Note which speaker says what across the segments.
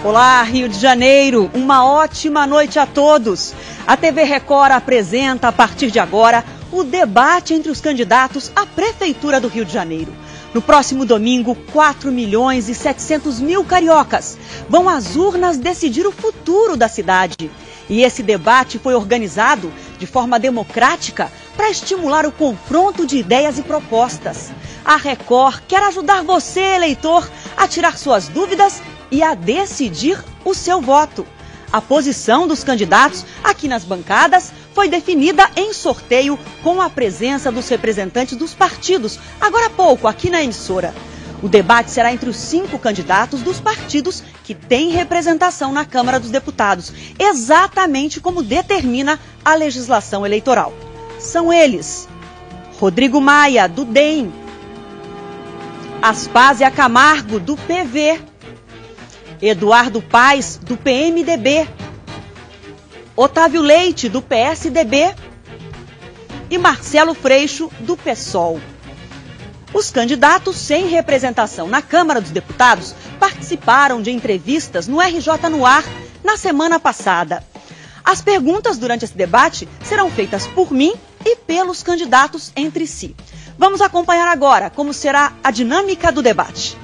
Speaker 1: Olá, Rio de Janeiro, uma ótima noite a todos. A TV Record apresenta, a partir de agora, o debate entre os candidatos à Prefeitura do Rio de Janeiro. No próximo domingo, 4.700.000 cariocas vão às urnas decidir o futuro da cidade. E esse debate foi organizado de forma democrática para estimular o confronto de ideias e propostas. A Record quer ajudar você, eleitor, a tirar suas dúvidas e a decidir o seu voto. A posição dos candidatos aqui nas bancadas foi definida em sorteio com a presença dos representantes dos partidos, agora há pouco, aqui na emissora. O debate será entre os 5 candidatos dos partidos que têm representação na Câmara dos Deputados, exatamente como determina a legislação eleitoral. São eles: Rodrigo Maia, do DEM, Aspásia Camargo, do PV, Eduardo Paes, do PMDB, Otávio Leite, do PSDB e Marcelo Freixo, do PSOL. Os candidatos sem representação na Câmara dos Deputados participaram de entrevistas no RJ no Ar na semana passada. As perguntas durante esse debate serão feitas por mim e pelos candidatos entre si. Vamos acompanhar agora como será a dinâmica do debate.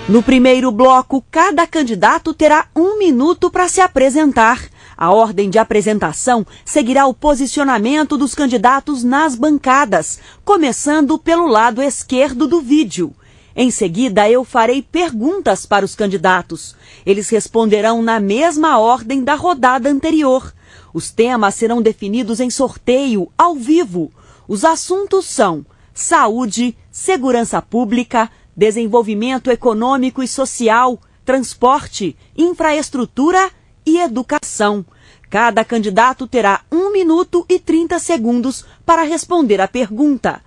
Speaker 1: No primeiro bloco, cada candidato terá 1 minuto para se apresentar. A ordem de apresentação seguirá o posicionamento dos candidatos nas bancadas, começando pelo lado esquerdo do vídeo. Em seguida, eu farei perguntas para os candidatos. Eles responderão na mesma ordem da rodada anterior. Os temas serão definidos em sorteio, ao vivo. Os assuntos são saúde, segurança pública, desenvolvimento econômico e social, transporte, infraestrutura e educação. Cada candidato terá 1 minuto e 30 segundos para responder a pergunta.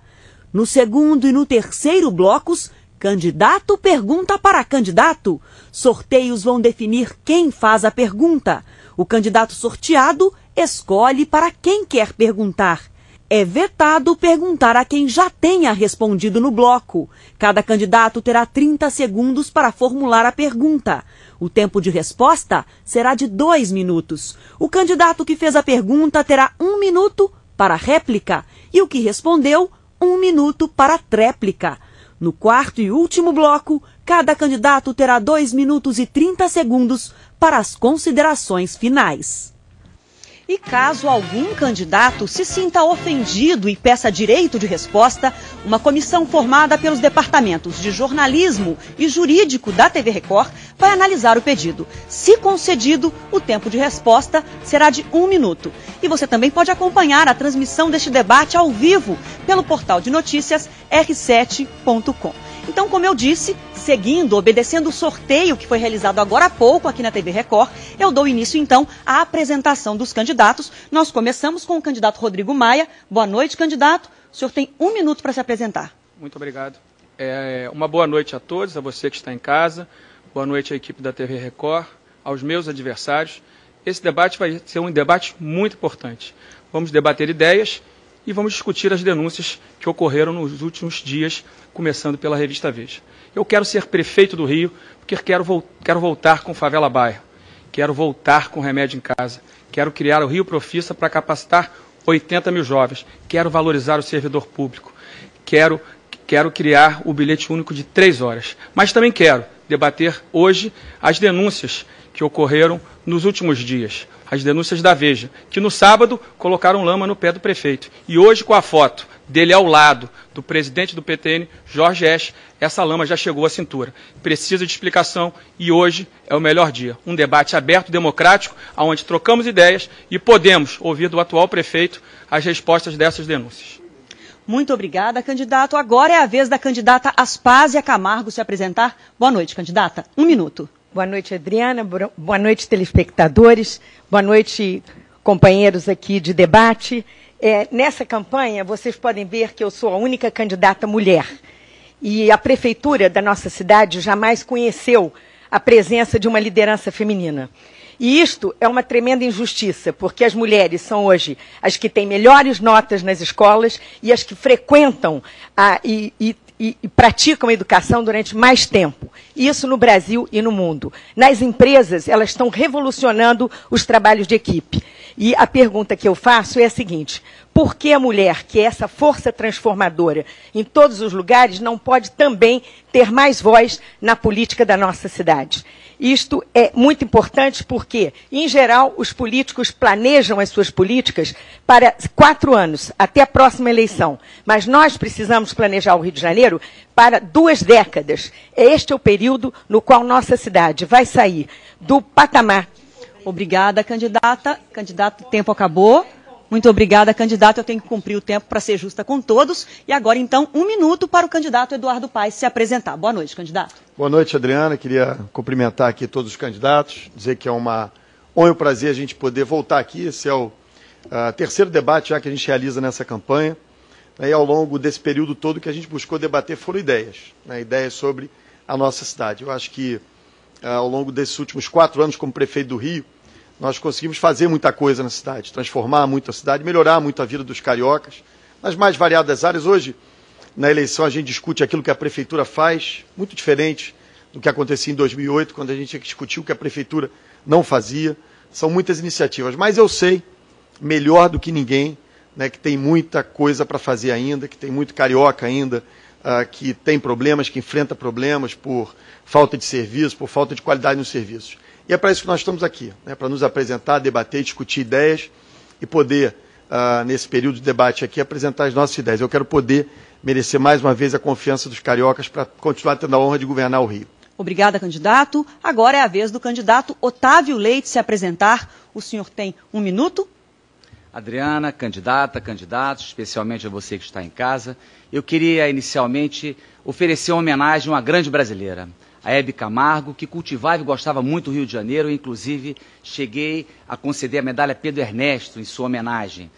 Speaker 1: No segundo e no terceiro blocos, candidato pergunta para candidato. Sorteios vão definir quem faz a pergunta. O candidato sorteado escolhe para quem quer perguntar. É vetado perguntar a quem já tenha respondido no bloco. Cada candidato terá 30 segundos para formular a pergunta. O tempo de resposta será de 2 minutos. O candidato que fez a pergunta terá 1 minuto para réplica e o que respondeu, 1 minuto para tréplica. No quarto e último bloco, cada candidato terá 2 minutos e 30 segundos para as considerações finais. E caso algum candidato se sinta ofendido e peça direito de resposta, uma comissão formada pelos departamentos de jornalismo e jurídico da TV Record vai analisar o pedido. Se concedido, o tempo de resposta será de 1 minuto. E você também pode acompanhar a transmissão deste debate ao vivo pelo portal de notícias r7.com. Então, como eu disse, obedecendo o sorteio que foi realizado agora há pouco aqui na TV Record, eu dou início, então, à apresentação dos candidatos. Nós começamos com o candidato Rodrigo Maia. Boa noite, candidato. O senhor tem 1 minuto para se apresentar.
Speaker 2: Muito obrigado. Uma boa noite a todos, a você que está em casa. Boa noite à equipe da TV Record, aos meus adversários. Esse debate vai ser um debate muito importante. Vamos debater ideias e vamos discutir as denúncias que ocorreram nos últimos dias, começando pela revista Veja. Eu quero ser prefeito do Rio porque quero voltar com Favela Bairro, quero voltar com Remédio em Casa, quero criar o Rio Profissa para capacitar 80 mil jovens, quero valorizar o servidor público, quero criar o bilhete único de 3 horas, mas também quero debater hoje as denúncias que ocorreram nos últimos dias. As denúncias da Veja, que no sábado colocaram lama no pé do prefeito. E hoje, com a foto dele ao lado do presidente do PTN, Jorge Esch, essa lama já chegou à cintura. Precisa de explicação e hoje é o melhor dia. Um debate aberto, democrático, onde trocamos ideias e podemos ouvir do atual prefeito as respostas dessas denúncias.
Speaker 1: Muito obrigada, candidato. Agora é a vez da candidata Aspásia Camargo se apresentar. Boa noite, candidata. 1 minuto.
Speaker 3: Boa noite, Adriana. Boa noite, telespectadores. Boa noite, companheiros aqui de debate. Nessa campanha, vocês podem ver que eu sou a única candidata mulher. E a prefeitura da nossa cidade jamais conheceu a presença de uma liderança feminina. E isto é uma tremenda injustiça, porque as mulheres são hoje as que têm melhores notas nas escolas e as que frequentam e e praticam a educação durante mais tempo. Isso no Brasil e no mundo. Nas empresas, elas estão revolucionando os trabalhos de equipe. E a pergunta que eu faço é a seguinte: por que a mulher, que é essa força transformadora em todos os lugares, não pode também ter mais voz na política da nossa cidade? Isto é muito importante porque, em geral, os políticos planejam as suas políticas para 4 anos, até a próxima eleição. Mas nós precisamos planejar o Rio de Janeiro para 2 décadas. Este é o período no qual nossa cidade vai sair do patamar.
Speaker 1: Obrigada, candidata. Candidato, o tempo acabou. Muito obrigada, candidato. Eu tenho que cumprir o tempo para ser justa com todos. E agora, então, 1 minuto para o candidato Eduardo Paes se apresentar. Boa noite, candidato.
Speaker 4: Boa noite, Adriana. Queria cumprimentar aqui todos os candidatos, dizer que é uma honra e um prazer a gente poder voltar aqui. Esse é o terceiro debate já que a gente realiza nessa campanha. E ao longo desse período todo que a gente buscou debater foram ideias, ideias sobre a nossa cidade. Eu acho que ao longo desses últimos 4 anos como prefeito do Rio, nós conseguimos fazer muita coisa na cidade, transformar muito a cidade, melhorar muito a vida dos cariocas, nas mais variadas áreas. Hoje, na eleição, a gente discute aquilo que a prefeitura faz, muito diferente do que acontecia em 2008, quando a gente discutiu o que a prefeitura não fazia. São muitas iniciativas, mas eu sei, melhor do que ninguém, que tem muita coisa para fazer ainda, que tem muito carioca ainda, que tem problemas, que enfrenta problemas por falta de serviço, por falta de qualidade nos serviços. E é para isso que nós estamos aqui, para nos apresentar, debater, discutir ideias e poder, nesse período de debate aqui, apresentar as nossas ideias. Eu quero poder merecer mais uma vez a confiança dos cariocas para continuar tendo a honra de governar o Rio.
Speaker 1: Obrigada, candidato. Agora é a vez do candidato Otávio Leite se apresentar. O senhor tem 1 minuto.
Speaker 5: Adriana, candidata, candidatos, especialmente a você que está em casa, eu queria inicialmente oferecer uma homenagem a uma grande brasileira, a Hebe Camargo, que cultivava e gostava muito do Rio de Janeiro. Eu, inclusive, cheguei a conceder a medalha Pedro Ernesto em sua homenagem.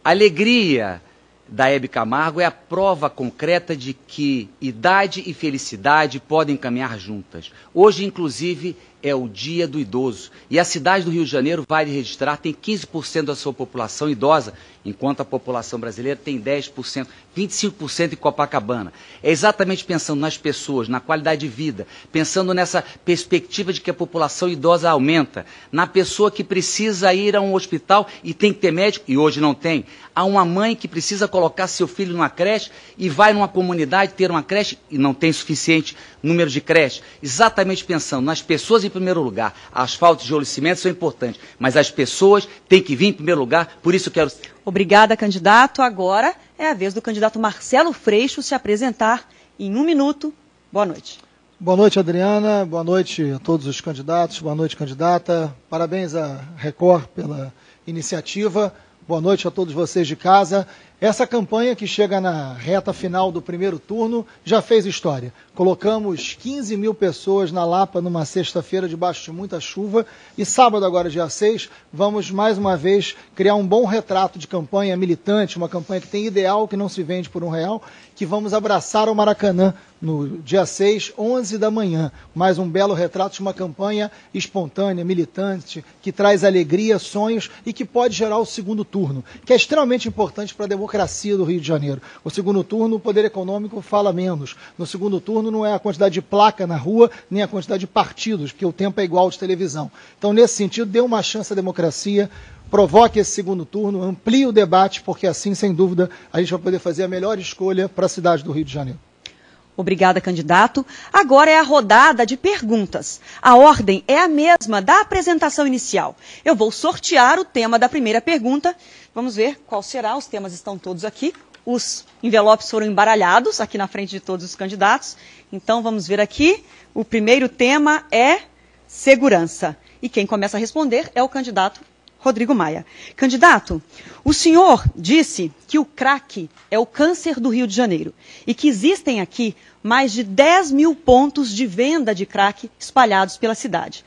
Speaker 5: A alegria da Hebe Camargo é a prova concreta de que idade e felicidade podem caminhar juntas. Hoje, inclusive, é o Dia do Idoso. E a cidade do Rio de Janeiro, vale registrar, tem 15% da sua população idosa, enquanto a população brasileira tem 10%, 25% em Copacabana. É exatamente pensando nas pessoas, na qualidade de vida, pensando nessa perspectiva de que a população idosa aumenta, na pessoa que precisa ir a um hospital e tem que ter médico, e hoje não tem. Há uma mãe que precisa colocar seu filho numa creche e vai numa comunidade ter uma creche e não tem suficiente número de creches. Exatamente pensando nas pessoas em primeiro lugar. Asfalto e tijolo e cimento são importantes, mas as pessoas têm que vir em primeiro lugar, por isso eu quero...
Speaker 1: Obrigada, candidato. Agora é a vez do candidato Marcelo Freixo se apresentar em 1 minuto. Boa noite.
Speaker 6: Boa noite, Adriana. Boa noite a todos os candidatos. Boa noite, candidata. Parabéns à Record pela iniciativa. Boa noite a todos vocês de casa. Essa campanha que chega na reta final do primeiro turno já fez história. Colocamos 15 mil pessoas na Lapa numa sexta-feira debaixo de muita chuva e sábado, agora dia 6, vamos mais uma vez criar um bom retrato de campanha militante, uma campanha que tem ideal, que não se vende por R$1, que vamos abraçar o Maracanã no dia 6, 11 da manhã. Mais um belo retrato de uma campanha espontânea, militante, que traz alegria, sonhos e que pode gerar o segundo turno, que é extremamente importante para a democracia do Rio de Janeiro. O segundo turno, o poder econômico fala menos. No segundo turno não é a quantidade de placa na rua, nem a quantidade de partidos, porque o tempo é igual de televisão. Então, nesse sentido, dê uma chance à democracia, provoque esse segundo turno, amplie o debate, porque assim, sem dúvida, a gente vai poder fazer a melhor escolha para a cidade do Rio de Janeiro.
Speaker 1: Obrigada, candidato. Agora é a rodada de perguntas. A ordem é a mesma da apresentação inicial. Eu vou sortear o tema da primeira pergunta. Vamos ver qual será. Os temas estão todos aqui. Os envelopes foram embaralhados aqui na frente de todos os candidatos. Então, vamos ver aqui. O primeiro tema é segurança. E quem começa a responder é o candidato Rodrigo Maia. Candidato, o senhor disse que o crack é o câncer do Rio de Janeiro e que existem aqui mais de 10 mil pontos de venda de crack espalhados pela cidade.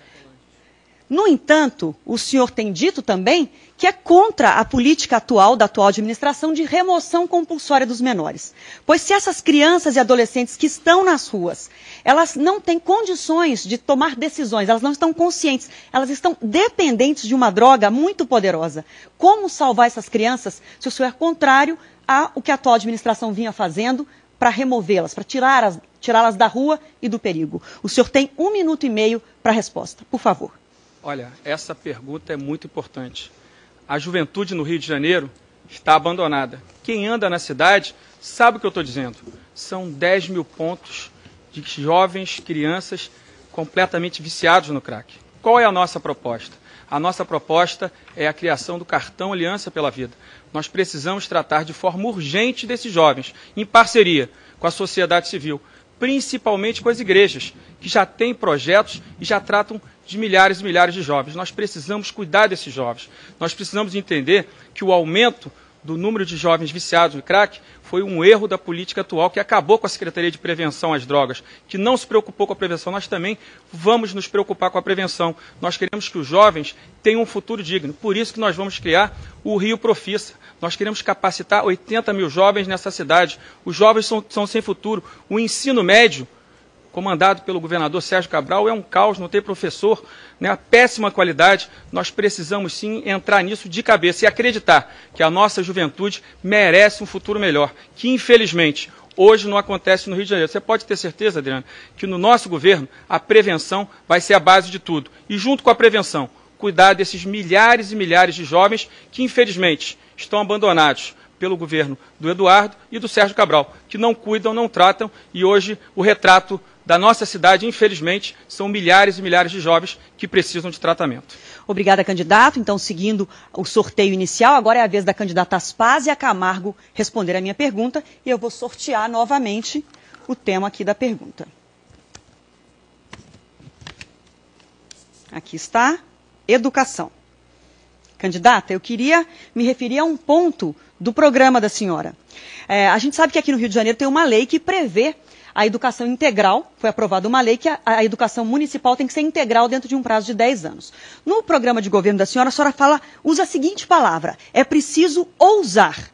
Speaker 1: No entanto, o senhor tem dito também que é contra a política atual da atual administração de remoção compulsória dos menores. Pois se essas crianças e adolescentes que estão nas ruas, elas não têm condições de tomar decisões, elas não estão conscientes, elas estão dependentes de uma droga muito poderosa. Como salvar essas crianças se o senhor é contrário ao que a atual administração vinha fazendo para removê-las, para tirá-las da rua e do perigo? O senhor tem 1 minuto e meio para a resposta, por favor.
Speaker 2: Olha, essa pergunta é muito importante. A juventude no Rio de Janeiro está abandonada. Quem anda na cidade sabe o que eu estou dizendo. São 10 mil pontos de jovens, crianças completamente viciados no crack. Qual é a nossa proposta? A nossa proposta é a criação do cartão Aliança pela Vida. Nós precisamos tratar de forma urgente desses jovens, em parceria com a sociedade civil, principalmente com as igrejas, que já têm projetos e já tratam de milhares e milhares de jovens. Nós precisamos cuidar desses jovens. Nós precisamos entender que o aumento do número de jovens viciados no crack foi um erro da política atual que acabou com a Secretaria de Prevenção às Drogas, que não se preocupou com a prevenção. Nós também vamos nos preocupar com a prevenção. Nós queremos que os jovens tenham um futuro digno. Por isso que nós vamos criar o Rio Profissa. Nós queremos capacitar 80 mil jovens nessa cidade. Os jovens são sem futuro. O ensino médio, comandado pelo governador Sérgio Cabral, é um caos, não tem professor, né, a péssima qualidade. Nós precisamos sim entrar nisso de cabeça e acreditar que a nossa juventude merece um futuro melhor, que infelizmente hoje não acontece no Rio de Janeiro. Você pode ter certeza, Adriana, que no nosso governo a prevenção vai ser a base de tudo. E junto com a prevenção, cuidar desses milhares e milhares de jovens que infelizmente estão abandonados pelo governo do Eduardo e do Sérgio Cabral, que não cuidam, não tratam, e hoje o retrato da nossa cidade, infelizmente, são milhares e milhares de jovens que precisam de tratamento.
Speaker 1: Obrigada, candidato. Então, seguindo o sorteio inicial, agora é a vez da candidata Aspásia Camargo responder a minha pergunta e eu vou sortear novamente o tema aqui da pergunta. Aqui está, educação. Candidata, eu queria me referir a um ponto do programa da senhora. A gente sabe que aqui no Rio de Janeiro tem uma lei que prevê a educação integral. Foi aprovada uma lei que a educação municipal tem que ser integral dentro de um prazo de 10 anos. No programa de governo da senhora usa a seguinte palavra: é preciso ousar,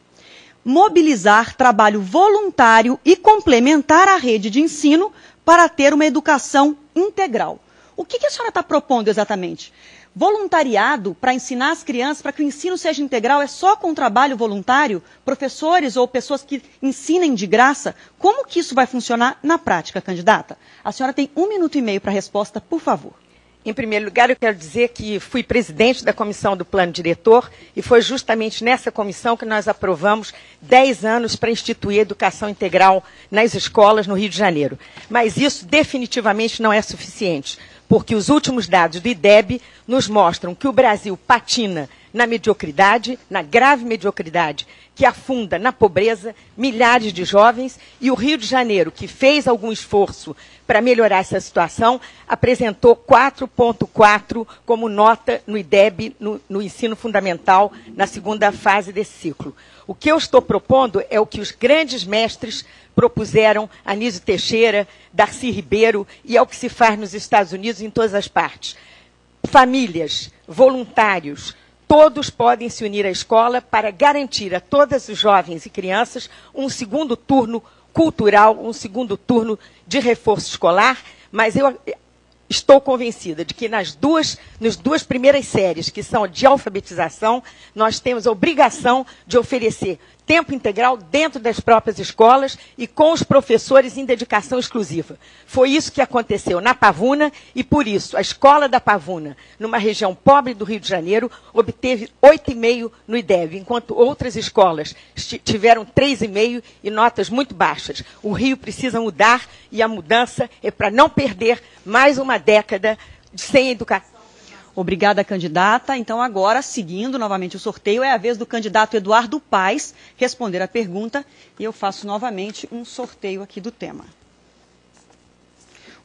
Speaker 1: mobilizar trabalho voluntário e complementar a rede de ensino para ter uma educação integral. O que a senhora está propondo exatamente? Voluntariado para ensinar as crianças, para que o ensino seja integral, é só com trabalho voluntário? Professores ou pessoas que ensinem de graça? Como que isso vai funcionar na prática, candidata? A senhora tem 1 minuto e meio para a resposta, por favor.
Speaker 3: Em primeiro lugar, eu quero dizer que fui presidente da comissão do plano diretor e foi justamente nessa comissão que nós aprovamos 10 anos para instituir a educação integral nas escolas no Rio de Janeiro. Mas isso definitivamente não é suficiente, porque os últimos dados do IDEB nos mostram que o Brasil patina na mediocridade, na grave mediocridade, que afunda na pobreza milhares de jovens, e o Rio de Janeiro, que fez algum esforço para melhorar essa situação, apresentou 4,4 como nota no IDEB, no ensino fundamental, na segunda fase desse ciclo. O que eu estou propondo é o que os grandes mestres propuseram, Anísio Teixeira, Darcy Ribeiro, e é o que se faz nos Estados Unidos em todas as partes. Famílias, voluntários, todos podem se unir à escola para garantir a todos os jovens e crianças um segundo turno cultural, um segundo turno de reforço escolar, mas eu estou convencida de que nas duas primeiras séries, que são de alfabetização, nós temos a obrigação de oferecer tempo integral dentro das próprias escolas e com os professores em dedicação exclusiva. Foi isso que aconteceu na Pavuna e, por isso, a escola da Pavuna, numa região pobre do Rio de Janeiro, obteve 8,5 no IDEB, enquanto outras escolas tiveram 3,5 e notas muito baixas. O Rio precisa mudar e a mudança é para não perder mais uma década sem educação.
Speaker 1: Obrigada, candidata. Então, agora, seguindo novamente o sorteio, é a vez do candidato Eduardo Paes responder a pergunta e eu faço novamente um sorteio aqui do tema.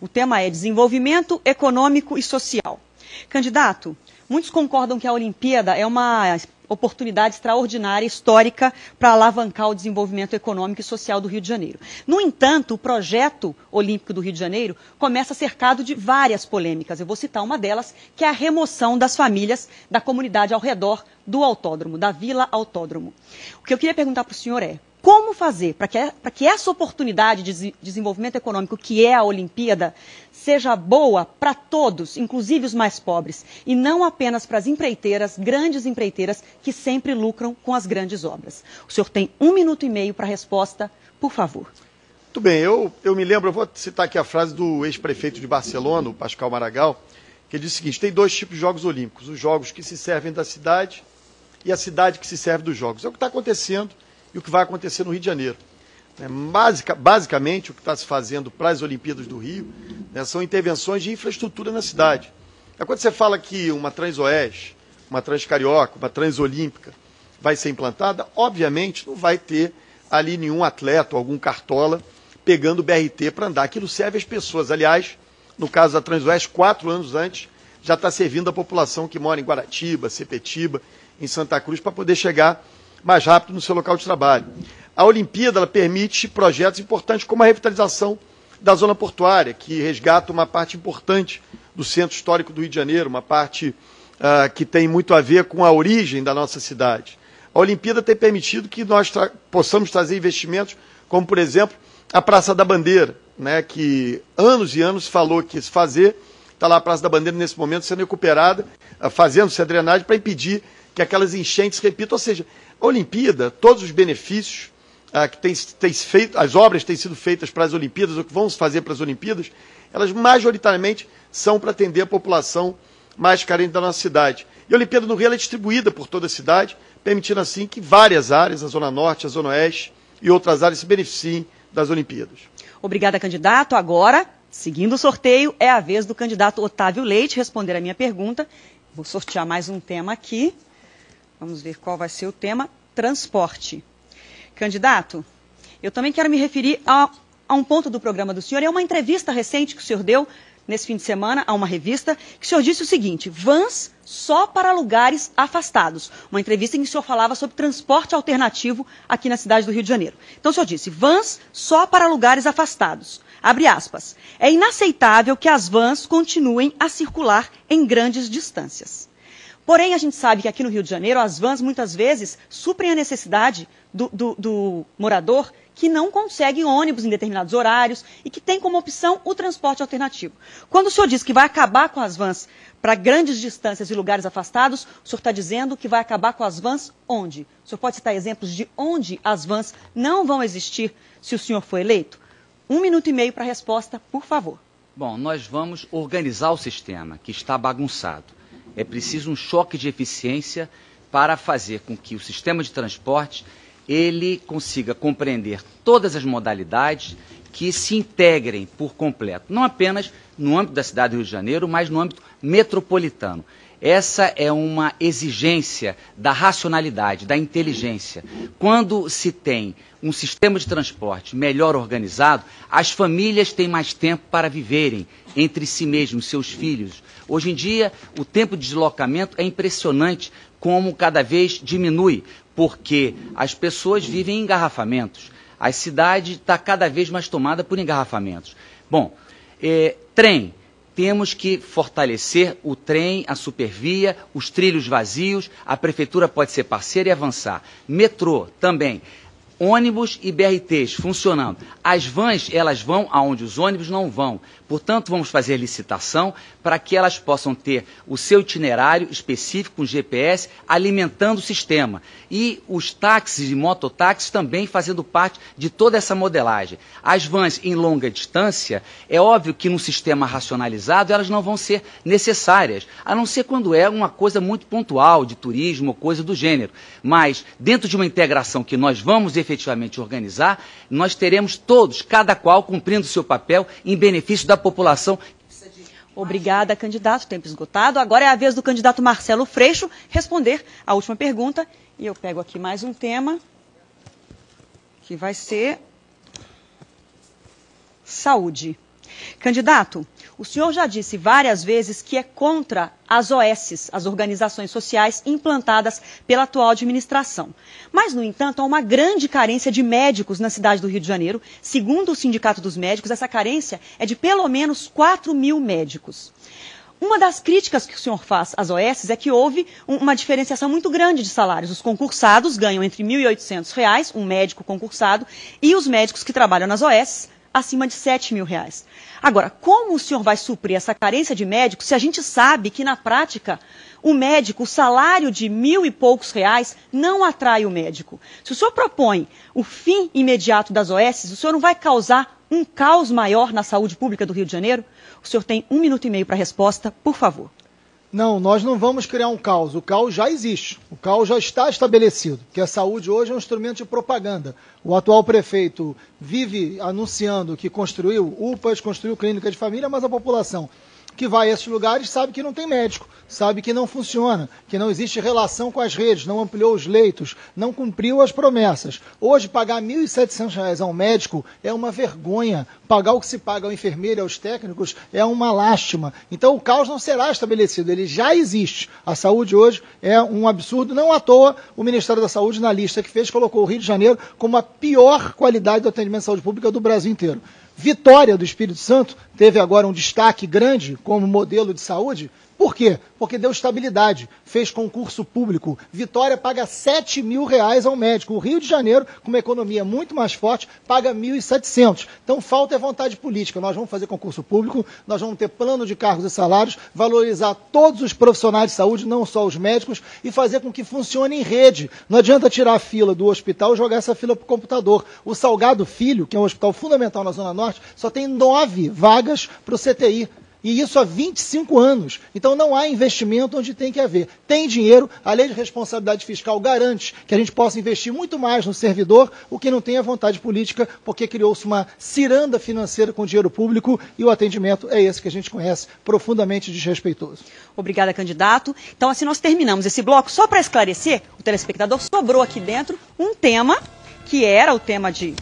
Speaker 1: O tema é desenvolvimento econômico e social. Candidato, muitos concordam que a Olimpíada é uma oportunidade extraordinária, histórica, para alavancar o desenvolvimento econômico e social do Rio de Janeiro. No entanto, o projeto olímpico do Rio de Janeiro começa cercado de várias polêmicas. Eu vou citar uma delas, que é a remoção das famílias da comunidade ao redor do autódromo, da Vila Autódromo. O que eu queria perguntar para o senhor é: como fazer para que essa oportunidade de desenvolvimento econômico, que é a Olimpíada, seja boa para todos, inclusive os mais pobres, e não apenas para as empreiteiras, grandes empreiteiras, que sempre lucram com as grandes obras? O senhor tem 1 minuto e meio para a resposta, por favor.
Speaker 4: Muito bem, eu me lembro, eu vou citar aqui a frase do ex-prefeito de Barcelona, o Pascal Maragall, que ele diz o seguinte: tem dois tipos de Jogos Olímpicos, os jogos que se servem da cidade e a cidade que se serve dos jogos. É o que está acontecendo e o que vai acontecer no Rio de Janeiro. Basicamente, o que está se fazendo para as Olimpíadas do Rio, né, são intervenções de infraestrutura na cidade. Quando você fala que uma Transoeste, uma Transcarioca, uma Transolímpica vai ser implantada, obviamente não vai ter ali nenhum atleta ou algum cartola pegando o BRT para andar. Aquilo serve às pessoas. Aliás, no caso da Transoeste, 4 anos antes, já está servindo a população que mora em Guaratiba, Sepetiba, em Santa Cruz, para poder chegar mais rápido no seu local de trabalho. A Olimpíada ela permite projetos importantes como a revitalização da zona portuária, que resgata uma parte importante do centro histórico do Rio de Janeiro, uma parte que tem muito a ver com a origem da nossa cidade. A Olimpíada tem permitido que nós possamos trazer investimentos, como, por exemplo, a Praça da Bandeira, né, que anos e anos se falou que ia se fazer. Está lá a Praça da Bandeira, nesse momento, sendo recuperada, fazendo-se a drenagem para impedir que aquelas enchentes se repitam. Ou seja, a Olimpíada, todos os benefícios que tem feito, as obras que têm sido feitas para as Olimpíadas, ou que vão se fazer para as Olimpíadas, elas majoritariamente são para atender a população mais carente da nossa cidade. E a Olimpíada no Rio ela é distribuída por toda a cidade, permitindo assim que várias áreas, a Zona Norte, a Zona Oeste e outras áreas se beneficiem das Olimpíadas.
Speaker 1: Obrigada, candidato. Agora, seguindo o sorteio, é a vez do candidato Otávio Leite responder a minha pergunta. Vou sortear mais um tema aqui. Vamos ver qual vai ser o tema: transporte. Candidato, eu também quero me referir a um ponto do programa do senhor. É uma entrevista recente que o senhor deu nesse fim de semana a uma revista, que o senhor disse o seguinte: vans só para lugares afastados. Uma entrevista em que o senhor falava sobre transporte alternativo aqui na cidade do Rio de Janeiro. Então o senhor disse: vans só para lugares afastados. Abre aspas. É inaceitável que as vans continuem a circular em grandes distâncias. Porém, a gente sabe que aqui no Rio de Janeiro, as vans muitas vezes suprem a necessidade do morador que não consegue ônibus em determinados horários e que tem como opção o transporte alternativo. Quando o senhor diz que vai acabar com as vans para grandes distâncias e lugares afastados, o senhor está dizendo que vai acabar com as vans onde? O senhor pode citar exemplos de onde as vans não vão existir se o senhor for eleito? 1 minuto e meio para a resposta, por favor.
Speaker 5: Bom, nós vamos organizar o sistema, que está bagunçado. É preciso um choque de eficiência para fazer com que o sistema de transporte ele consiga compreender todas as modalidades que se integrem por completo, não apenas no âmbito da cidade do Rio de Janeiro, mas no âmbito metropolitano. Essa é uma exigência da racionalidade, da inteligência. Quando se tem um sistema de transporte melhor organizado, as famílias têm mais tempo para viverem entre si mesmos, seus filhos. Hoje em dia, o tempo de deslocamento é impressionante como cada vez diminui, porque as pessoas vivem em engarrafamentos. A cidade está cada vez mais tomada por engarrafamentos. Bom, trem. Temos que fortalecer o trem, a supervia, os trilhos vazios, a prefeitura pode ser parceira e avançar. Metrô também. Ônibus e BRTs funcionando. As vans, elas vão aonde os ônibus não vão. Portanto, vamos fazer licitação para que elas possam ter o seu itinerário específico com GPS, alimentando o sistema. E os táxis e mototáxis também fazendo parte de toda essa modelagem. As vans em longa distância, é óbvio que num sistema racionalizado elas não vão ser necessárias, a não ser quando é uma coisa muito pontual, de turismo ou coisa do gênero. Mas, dentro de uma integração que nós vamos efetivamente organizar, nós teremos todos, cada qual cumprindo o seu papel em benefício da população.
Speaker 1: Obrigada, candidato. Tempo esgotado. Agora é a vez do candidato Marcelo Freixo responder a última pergunta. E eu pego aqui mais um tema, que vai ser saúde. Candidato, o senhor já disse várias vezes que é contra as OS, as organizações sociais implantadas pela atual administração. Mas, no entanto, há uma grande carência de médicos na cidade do Rio de Janeiro. Segundo o Sindicato dos Médicos, essa carência é de pelo menos 4.000 médicos. Uma das críticas que o senhor faz às OS é que houve uma diferenciação muito grande de salários. Os concursados ganham entre R$ 1.800, um médico concursado, e os médicos que trabalham nas OS acima de R$7.000. Agora, como o senhor vai suprir essa carência de médicos se a gente sabe que, na prática, o médico, o salário de R$1.000 e poucos não atrai o médico? Se o senhor propõe o fim imediato das OS, o senhor não vai causar um caos maior na saúde pública do Rio de Janeiro? O senhor tem 1 minuto e meio para a resposta, por favor.
Speaker 6: Não, nós não vamos criar um caos. O caos já existe. O caos já está estabelecido, porque a saúde hoje é um instrumento de propaganda. O atual prefeito vive anunciando que construiu UPAs, construiu clínica de família, mas a população que vai a esses lugares sabe que não tem médico, sabe que não funciona, que não existe relação com as redes, não ampliou os leitos, não cumpriu as promessas. Hoje, pagar R$ 1.700 a um médico é uma vergonha. Pagar o que se paga ao enfermeiro e aos técnicos é uma lástima. Então, o caos não será estabelecido, ele já existe. A saúde hoje é um absurdo. Não à toa, o Ministério da Saúde, na lista que fez, colocou o Rio de Janeiro como a pior qualidade do atendimento de saúde pública do Brasil inteiro. Vitória do Espírito Santo teve agora um destaque grande como modelo de saúde. Por quê? Porque deu estabilidade, fez concurso público. Vitória paga R$ 7.000 ao médico. O Rio de Janeiro, com uma economia muito mais forte, paga R$ 1.700. Então falta vontade política. Nós vamos fazer concurso público, nós vamos ter plano de cargos e salários, valorizar todos os profissionais de saúde, não só os médicos, e fazer com que funcione em rede. Não adianta tirar a fila do hospital e jogar essa fila para o computador. O Salgado Filho, que é um hospital fundamental na Zona Norte, só tem 9 vagas para o CTI. E isso há 25 anos. Então não há investimento onde tem que haver. Tem dinheiro, a lei de responsabilidade fiscal garante que a gente possa investir muito mais no servidor, o que não tem é vontade política, porque criou-se uma ciranda financeira com dinheiro público e o atendimento é esse que a gente conhece, profundamente desrespeitoso.
Speaker 1: Obrigada, candidato. Então assim nós terminamos esse bloco. Só para esclarecer, o telespectador, sobrou aqui dentro um tema, que era o tema de...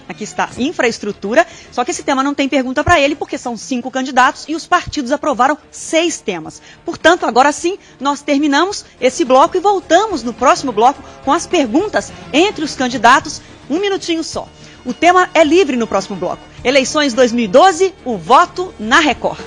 Speaker 1: Aqui está, infraestrutura, só que esse tema não tem pergunta para ele, porque são 5 candidatos e os partidos aprovaram 6 temas. Portanto, agora sim, nós terminamos esse bloco e voltamos no próximo bloco com as perguntas entre os candidatos. 1 minutinho só. O tema é livre no próximo bloco. Eleições 2012, o voto na Record.